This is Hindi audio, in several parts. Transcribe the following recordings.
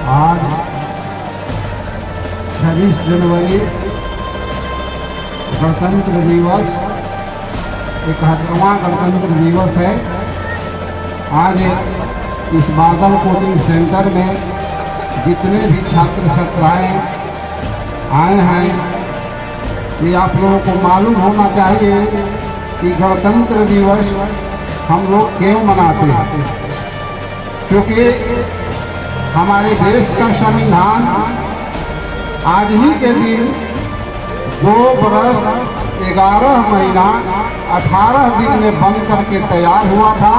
आज 26 जनवरी गणतंत्र दिवस 71वां गणतंत्र दिवस है। आज इस बादल कोचिंग सेंटर में जितने भी छात्र छात्राएं आए हैं, ये आप लोगों को मालूम होना चाहिए कि गणतंत्र दिवस हम लोग क्यों मनाते हैं। क्योंकि हमारे देश का संविधान आज ही के दिन 2 बरस 11 महीना 18 दिन में बन करके तैयार हुआ था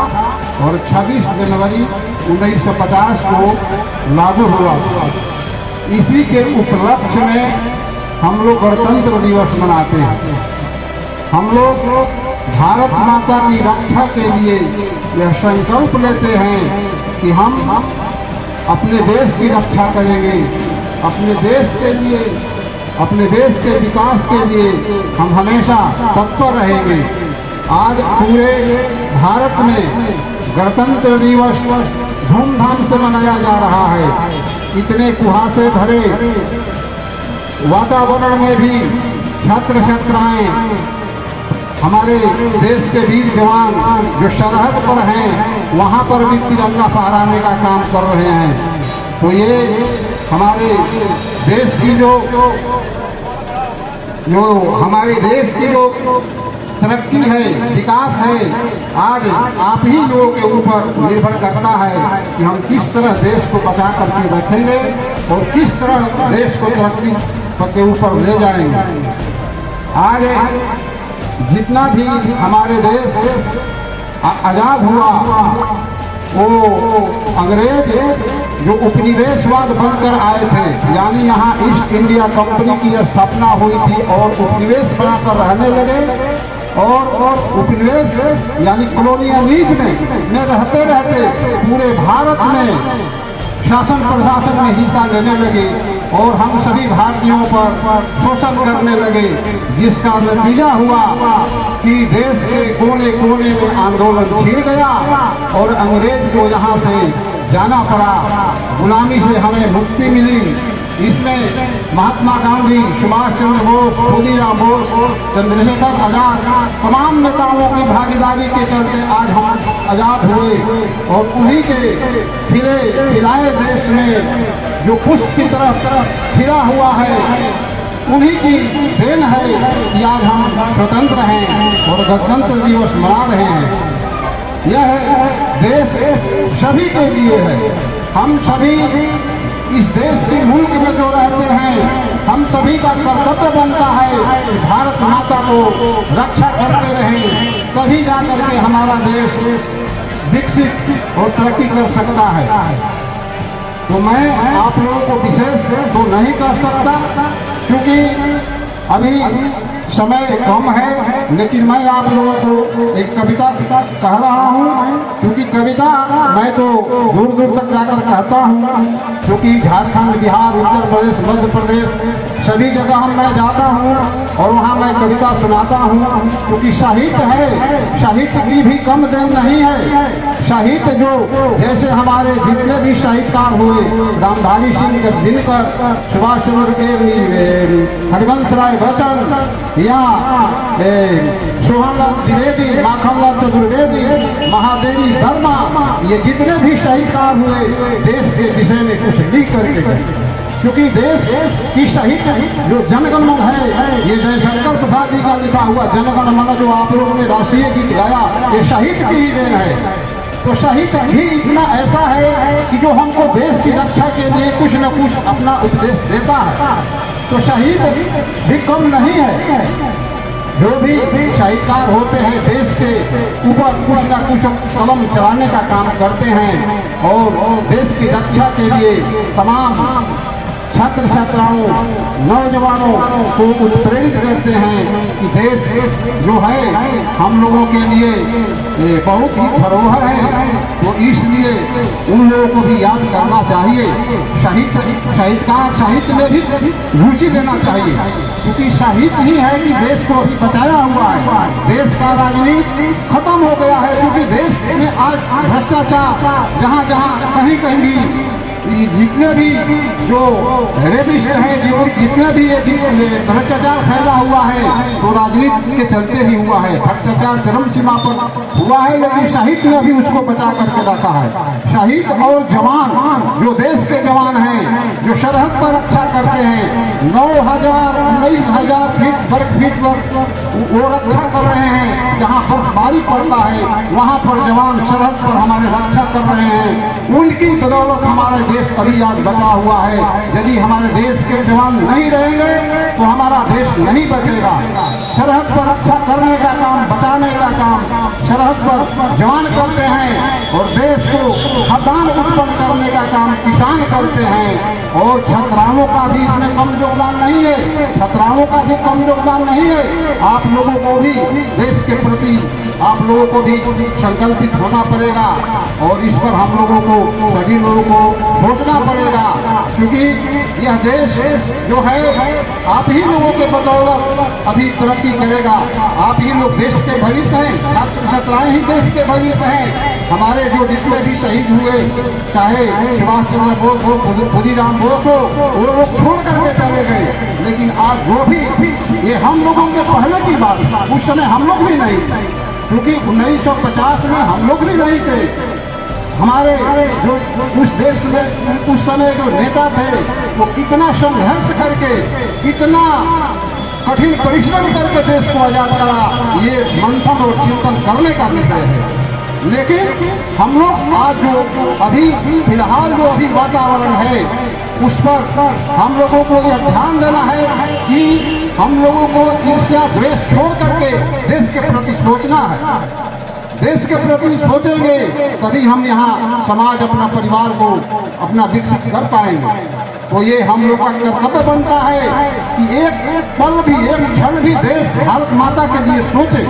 और 26 जनवरी 1950 को लागू हुआ था। इसी के उपलक्ष्य में हम लोग गणतंत्र दिवस मनाते हैं। हम लोग भारत माता की रक्षा के लिए यह संकल्प लेते हैं कि हम अपने देश की रक्षा करेंगे, अपने देश के लिए, अपने देश के विकास के लिए हम हमेशा तत्पर रहेंगे। आज पूरे भारत में गणतंत्र दिवस धूमधाम से मनाया जा रहा है। इतने कुहासे भरे वातावरण में भी छात्र छात्राएं, हमारे देश के वीर जवान जो सरहद पर हैं, वहाँ पर भी तिरंगा फहराने का काम कर रहे हैं। तो ये हमारे देश की जो हमारे देश की जो तरक्की है, विकास है, आज आप ही लोगों के ऊपर निर्भर करता है कि हम किस तरह देश को बचा करके रखेंगे और किस तरह देश को तरक्की के ऊपर ले जाएंगे। आज जितना भी हमारे देश आज़ाद हुआ, वो अंग्रेज जो उपनिवेशवाद बनकर आए थे, यानी यहाँ ईस्ट इंडिया कंपनी की स्थापना हुई थी और उपनिवेश बनाकर रहने लगे और उपनिवेश यानी कॉलोनियलिज्म में रहते रहते पूरे भारत में शासन प्रशासन में हिस्सा लेने लगे और हम सभी भारतीयों पर शोषण करने लगे, जिसका नतीजा हुआ कि देश के कोने कोने में आंदोलन छिड़ गया और अंग्रेज को यहाँ से जाना पड़ा। गुलामी से हमें मुक्ति मिली। इसमें महात्मा गांधी, सुभाष चंद्र बोस, खुदीराम बोस, चंद्रशेखर आजाद, तमाम नेताओं की भागीदारी के चलते आज हम आज़ाद हुए और उन्हीं के खिलाए देश में जो पुष्प की तरफ खिला हुआ है, उन्हीं की देन है कि आज हम स्वतंत्र हैं और गणतंत्र दिवस मना रहे हैं। यह देश सभी के लिए है। हम सभी इस देश के मुल्क में जो रहते हैं, हम सभी का कर्तव्य बनता है कि भारत माता को रक्षा करते रहें, तभी जाकर के हमारा देश विकसित और तरक्की कर सकता है। तो मैं आप लोगों को विशेष तो नहीं कर सकता क्योंकि अभी समय कम है, लेकिन मैं आप लोगों को एक कविता कह रहा हूँ। क्योंकि कविता मैं तो दूर दूर तक जाकर कहता हूँ, क्योंकि झारखंड, बिहार, उत्तर प्रदेश, मध्य प्रदेश सभी जगह मैं जाता हूँ और वहाँ मैं कविता सुनाता हूँ। क्योंकि साहित्य है, साहित्य की भी कम देन नहीं है। साहित्य जो जैसे हमारे जितने भी साहित्यकार हुए, रामधारी सिंह दिनकर, सुभाष चंद्र के, हरिवंश राय बच्चन, या सोहनलाल द्विवेदी, माखनलाल चतुर्वेदी, महादेवी वर्मा, ये जितने भी साहित्यकार हुए देश के विषय में कुछ लिख करके गए। क्योंकि देश की साहित्य जो जनगण मन है, ये जयशंकर प्रसाद जी का लिखा हुआ जनगण मन जो आप लोगों ने राष्ट्रीय गीत गाया, ये साहित्य की ही देन है। तो साहित्य भी इतना ऐसा है कि जो हमको देश की रक्षा के लिए कुछ न कुछ अपना उपदेश देता है। तो साहित्य भी कम नहीं है। जो भी साहित्यकार होते हैं देश के ऊपर कुछ न कुछ कलम चलाने का काम करते हैं और देश की रक्षा के लिए तमाम छात्र छात्राओं, नौजवानों को उत्प्रेरित करते हैं कि देश जो है हम लोगों के लिए बहुत ही धरोहर है। तो इसलिए उन लोगों को भी याद करना चाहिए। साहित्यकार साहित्य में भी रुचि लेना चाहिए, क्योंकि साहित्य ही है कि देश को अभी बचाया हुआ है। देश का राजनीति खत्म हो गया है, क्योंकि देश में आज भ्रष्टाचार जहाँ जहाँ कहीं कहीं भी जितने भी जो रेपिस्ट हैं, जो जितने भी ये भ्रष्टाचार फैला हुआ है तो राजनीति के चलते ही हुआ है। भ्रष्टाचार चरम सीमा पर हुआ है, लेकिन शहीद ने भी उसको बचा करके रखा है। शहीद और जवान जो देश के जवान हैं, जो सरहद पर रक्षा करते हैं, 19,000 वर्ग फीट पर वो रक्षा कर रहे हैं। जहाँ बर्फबारी पड़ता है वहाँ पर जवान सरहद पर हमारे रक्षा कर रहे हैं। उनकी बदौलत हमारा देश अभी आज बचा हुआ है। यदि हमारे देश के जवान नहीं रहेंगे तो हमारा देश नहीं बचेगा। सरहद पर रक्षा करने का काम, बचाने का काम सरहद पर जवान करते हैं और देश को खाद्यान्न उत्पन्न करने का काम किसान करते हैं। और छात्राओं का भी इसमें कम योगदान नहीं है, छात्राओं का भी कम योगदान नहीं है। आप लोगों को भी देश के प्रति आप लोगों को भी संकल्पित होना पड़ेगा और इस पर हम लोगों को, सभी लोगों को सोचना पड़ेगा, क्योंकि यह देश जो है आप ही लोगों के बदौलत अभी तरक्की करेगा। आप ही लोग देश के भविष्य हैं, छात्र छात्राएं ही देश के भविष्य हैं। हमारे जो जितने भी शहीद हुए, चाहे सुभाष चंद्र बोस हो, खुदीराम बोस हो, वो लोग छोड़ करके चले गए, लेकिन आज वो भी, ये हम लोगों के पहले की बात, उस समय हम लोग भी नहीं, क्योंकि 1950 में हम लोग भी नहीं थे। हमारे जो उस देश में उस समय जो नेता थे वो कितना संघर्ष करके, कितना कठिन परिश्रम करके देश को आजाद करा, ये मंथन और चिंतन करने का विषय है। लेकिन हम लोग आज जो अभी फिलहाल जो अभी वातावरण है उस पर हम लोगों को यह ध्यान देना है कि हम लोगों को ईर्ष्या द्वेष छोड़ करके देश के प्रति सोचना है। देश के प्रति सोचेंगे तभी हम यहाँ समाज, अपना परिवार को अपना विकसित कर पाएंगे। तो ये हम लोग का कर्तव्य बनता है कि एक पल भी, एक क्षण भी देश भारत माता के लिए सोचे।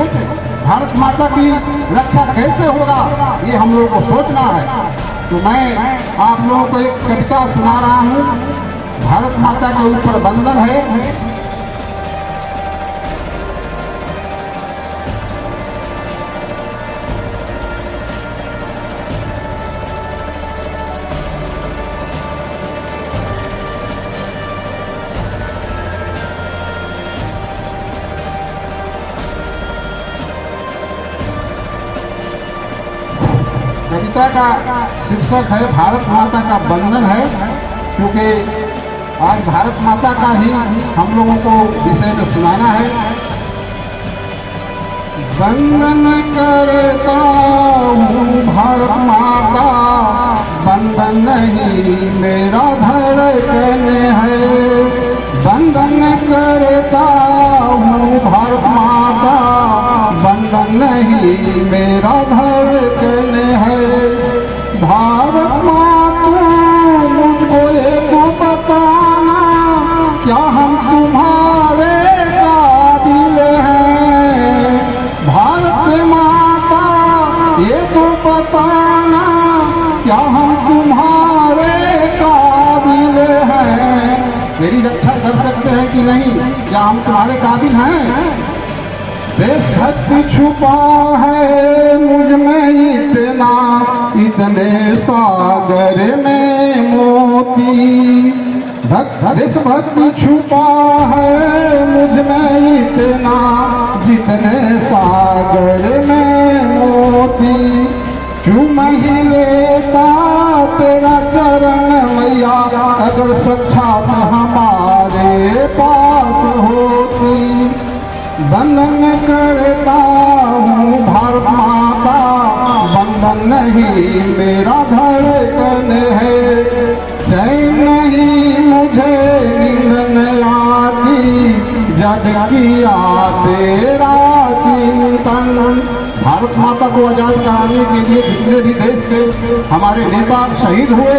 भारत माता की रक्षा कैसे होगा ये हम लोगों को सोचना है। तो मैं आप लोगों को एक कविता सुना रहा हूँ। भारत माता के ऊपर वंदन है। कविता का शीर्षक है भारत माता का वंदन है, क्योंकि आज भारत माता का ही हम लोगों को विषय में सुनाना है। वंदन करता हूँ भारत माता, वंदन नहीं मेरा धड़कन है। वंदन करता हूँ भारत माता, वंदन नहीं मेरा धड़कन है। भारत माता मुझको एक बताना, क्या हम तुम्हारे काबिल हैं। भारत माता ये तो बताना, क्या हम तुम्हारे काबिल हैं। मेरी रक्षा कर सकते हैं कि नहीं, क्या हम तुम्हारे काबिल हैं। देशभक्ति छुपा है मुझ में इतना, इतने सागर में मोती। देशभक्ति छुपा है मुझ में इतना, जितने सागर में मोती। चूम ही लेता तेरा चरण मैया, अगर साक्षात हमारे पास होती। वंदन करता हूँ भारत माता, वंदन नहीं मेरा धड़कन है। चैन नहीं मुझे नींद न आती, जब किया तेरा चिंतन। भारत माता को आजाद कराने के लिए जितने भी देश के हमारे नेता शहीद हुए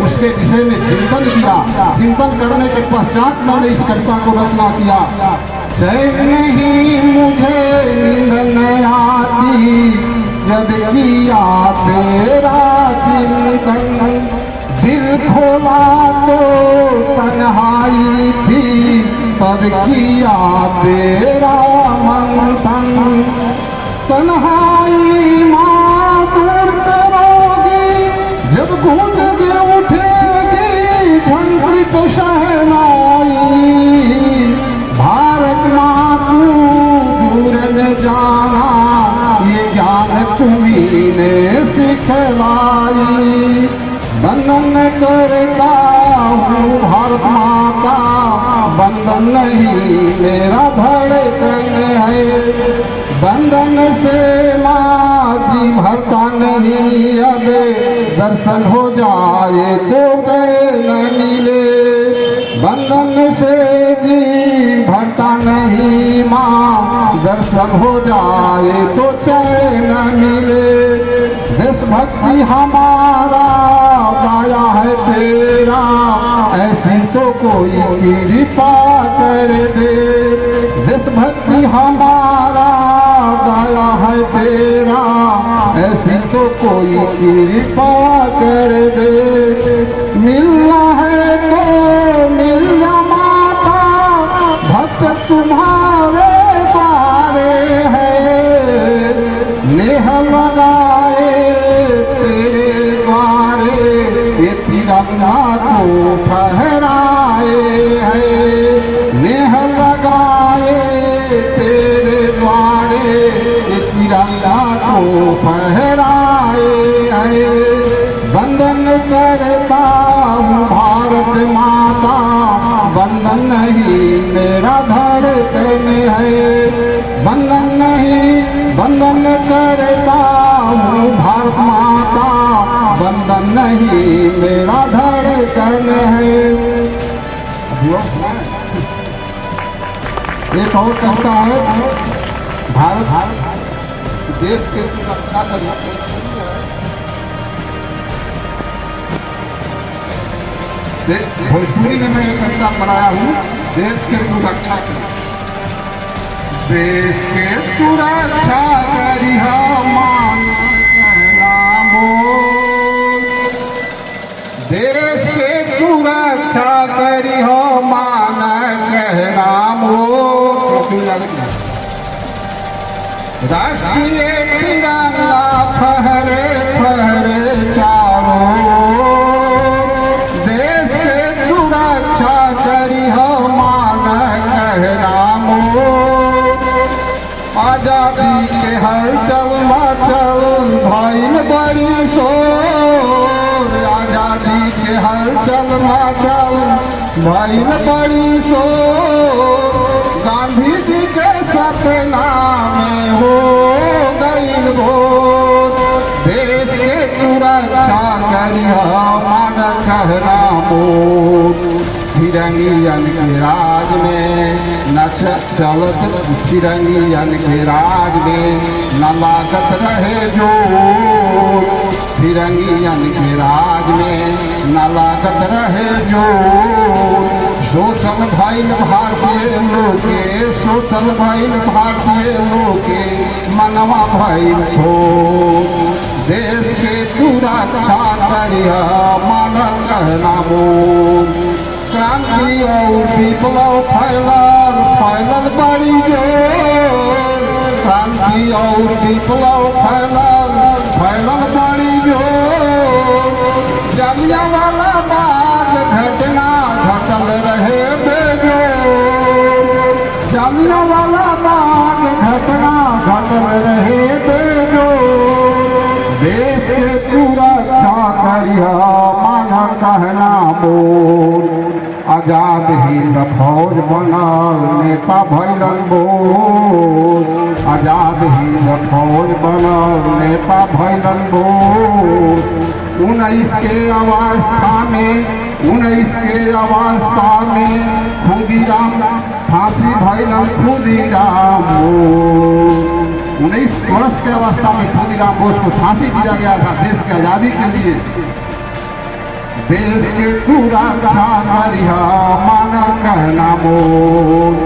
उसके विषय में चिंतन किया। चिंतन करने के पश्चात मैंने इस कविता को रचना किया। चैन नहीं मुझे नींद न आती, जब किया तेरा चिंतन। दिल खोला तो तन्हाई थी, तब किया तेरा मंथन। तन्हाई माँ दूर करोगी, जब गूंज उठेगी खिलाई। वंदन करता हूँ भारत माता, बंधन नहीं मेरा धड़कन है। बंधन से माँ जी भरता नहीं, अब दर्शन हो जाए तो चैन मिले। बंधन से भी भरता नहीं माँ, दर्शन हो जाए तो चैन मिले। देशभक्ति हमारा दाया है तेरा, ऐसी तो कोई कृपा कर दे। देशभक्ति हमारा दाया है तेरा, ऐसी तो कोई कृपा कर दे। मिलना है तो मिल जा माता, भक्त तुम्हारे द्वारे है। नेह लगाए तेरे द्वारे, ये तिरंगा को फहराए है। नेह लगाए तेरे द्वारे, ये तिरंगा को फहराए है। वंदन करता हूँ भारत माता, वंदन नहीं मेरा धड़कन है। वंदन नहीं वंदन करता हूँ भारत माता, वंदन नहीं मेरा धड़कन है। एक और कहता है, भारत देश के रक्षा करना। भोजपुरी में मैं एक कविता बनाया हूँ, देश के सुरक्षा कर। देश के सुरक्षा करी मान कहना मोर। देश के सुरक्षा करी मान कहना मोर। राष्ट्रीय तिरंगा फहरे फहरे चारों, देश के सुरक्षा करी मान कहना मोर। आजादी के हलचल मचल भइल बड़ी शोर, आजादी के हलचल मचल भइल बड़ी शोर। गांधी जी के सपना में हो गइल भोर। देश के सुरक्षा करिहा मान कहना मोर। फिरंगियन के राज में न चलत, फिरंगियन के राज में न लागत रहे जोर। फिरंगियन के राज में न लागत रहे जोर। शोषण भइल भारतीय लोके, शोषण भइल भारतीय लोके, मनवा भइल थोर। देश के सुरक्षा करिहा मान कहना मोर। क्रांति और विप्लव फैलल फैलल बड़ी जोर। क्रांति और विप्लव फैलल फैलल बड़ी जोर। जलियांवाला बाग घटना घटल रहे बेजोर। जलियांवाला बाग घटना घटल रहे बेजोर। देश के सुरक्षा करिहा मान कहना मोर। आजाद हिंद फौज बनल नेता भैलन बोल। आजाद हिंद फौज बनल नेता भैलन बोल। 19 के अवस्था में 19 के अवस्था में खुदीराम फांसी भैलन खुदीराम बोस। 19 वर्ष के अवस्था में खुदीराम बोस को फांसी दिया गया था देश की आज़ादी के लिए। देश के सुरक्षा करिहा मान कहना मोर।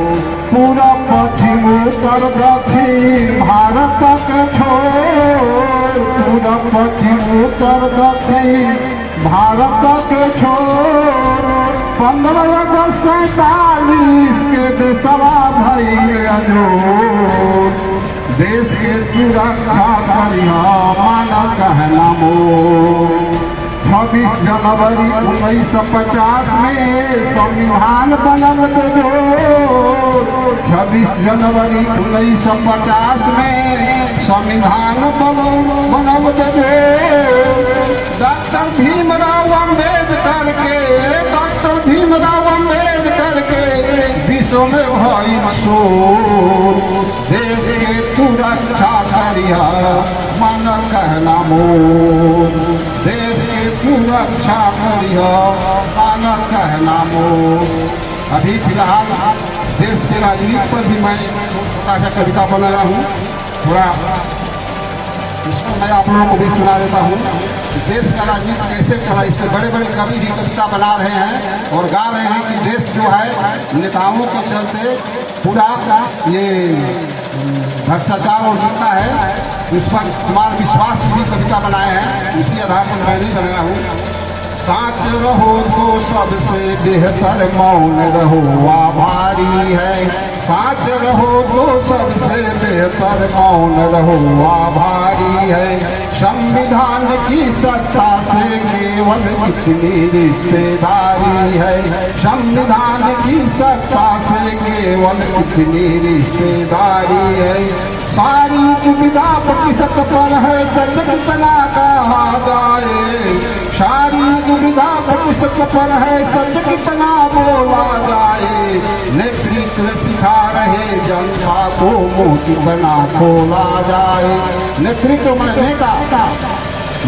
पूरा पश्चिम उत्तर दक्षिण भारत के छोर। पूरा पश्चिम उत्तर दक्षिण भारत के छोर। 15 अगस्त 47 के देशवा भइल अजोर। देश के सुरक्षा करिहा मान कहना मोर। 26 जनवरी 1950 में संविधान बनल बेजोड़। 26 जनवरी 1950 में संविधान बनल बेजोड़। डॉक्टर भीमराव अम्बेडकर के विश्व में भइल शोर। देश के तू रक्षा करिया मन कहना मोर। देश के तू रक्षा करिया मन कहना मोर। अभी फिलहाल देश के राजनीति पर भी मैं छोटा सा कविता बनाया हूँ, थोड़ा इसको मैं आप लोगों को भी सुना देता हूँ कि देश का राजनीति कैसे चल रहा है। इस पर बड़े बड़े कवि भी कविता बना रहे हैं और गा रहे हैं कि देश जो है नेताओं के चलते पूरा ये भ्रष्टाचार और जितना है इस पर कुमार विश्वास भी कविता बनाए हैं, उसी आधार पर मैं नहीं बनाया हूँ। साच रहो तो सबसे बेहतर मौन रहो आभारी है। साच रहो तो सबसे बेहतर मौन रहो आभारी है। संविधान की सत्ता से केवल इतनी रिश्तेदारी है। संविधान की सत्ता से केवल इतनी रिश्तेदारी है। सारी दुविधा प्रतिशत पर है, सच कितना कहा जाए। सारी दुविधा प्रतिशत पर है, सच कितना बोला जाए। नेतृत्व सिखा रहे जनता को मुंह कितना खोला जाए। नेतृत्व में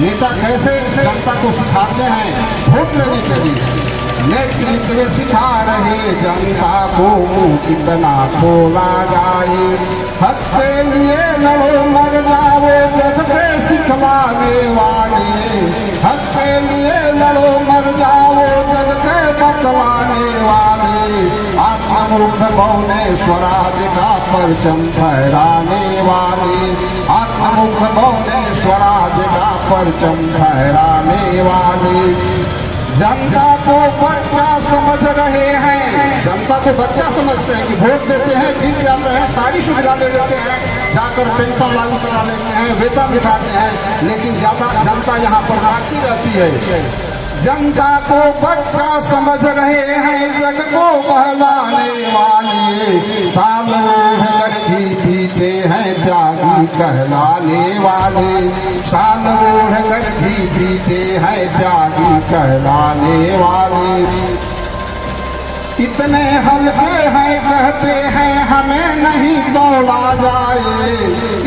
नेता कैसे जनता को सिखाते हैं वोट लेने के लिए। नेतृत्व सिखा रहे जनता को मुंह कितना खोला जाए। हक के लिए लड़ो मर जाओ जग के सिखलाने वाले। हक के लिए लड़ो मर जाओ जग के बतलाने वाले। आत्ममुग्ध बहुने स्वराज का परचम फहराने वाले। आत्ममुग्ध बहुने स्वराज का परचम फहराने वाले। जनता को बच्चा समझ रहे हैं। जनता को बच्चा समझते हैं कि वोट देते हैं, जीत जाते हैं, सारी सुविधा ले लेते हैं, जाकर पेंशन लागू करा लेते हैं, वेतन उठाते हैं, लेकिन जनता यहाँ पर भागती रहती है। जनता को बच्चा समझ रहे हैं, जग को बहलाने वाले। साल ओढ़ कर घी पीते हैं त्यागी कहलाने वाले। साल ओढ़ कर घी पीते हैं त्यागी कहलाने वाले। इतने हल्के हैं कहते हैं हमें नहीं तोला जाए।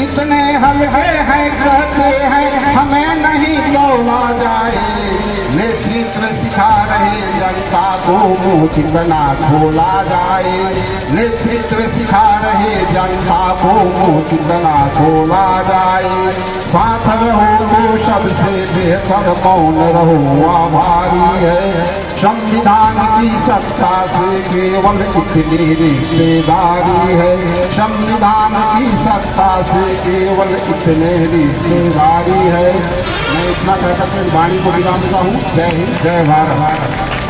इतने हल्के हैं कहते हैं हमें नहीं तोला जाए। नेतृत्व सिखा रहे जनता को मुंह कितना खोला जाए। नेतृत्व सिखा रहे जनता को मुंह कितना खोला जाए। साथ रहो तो सबसे बेहतर मौन रहो आभारी है। संविधान की सत्ता से केवल इतनी रिश्तेदारी है। संविधान की सत्ता से केवल इतने रिश्तेदारी है। मैं इतना कहकर के वाणी को विराम देता हूँ। जय हिंद, जय भारत।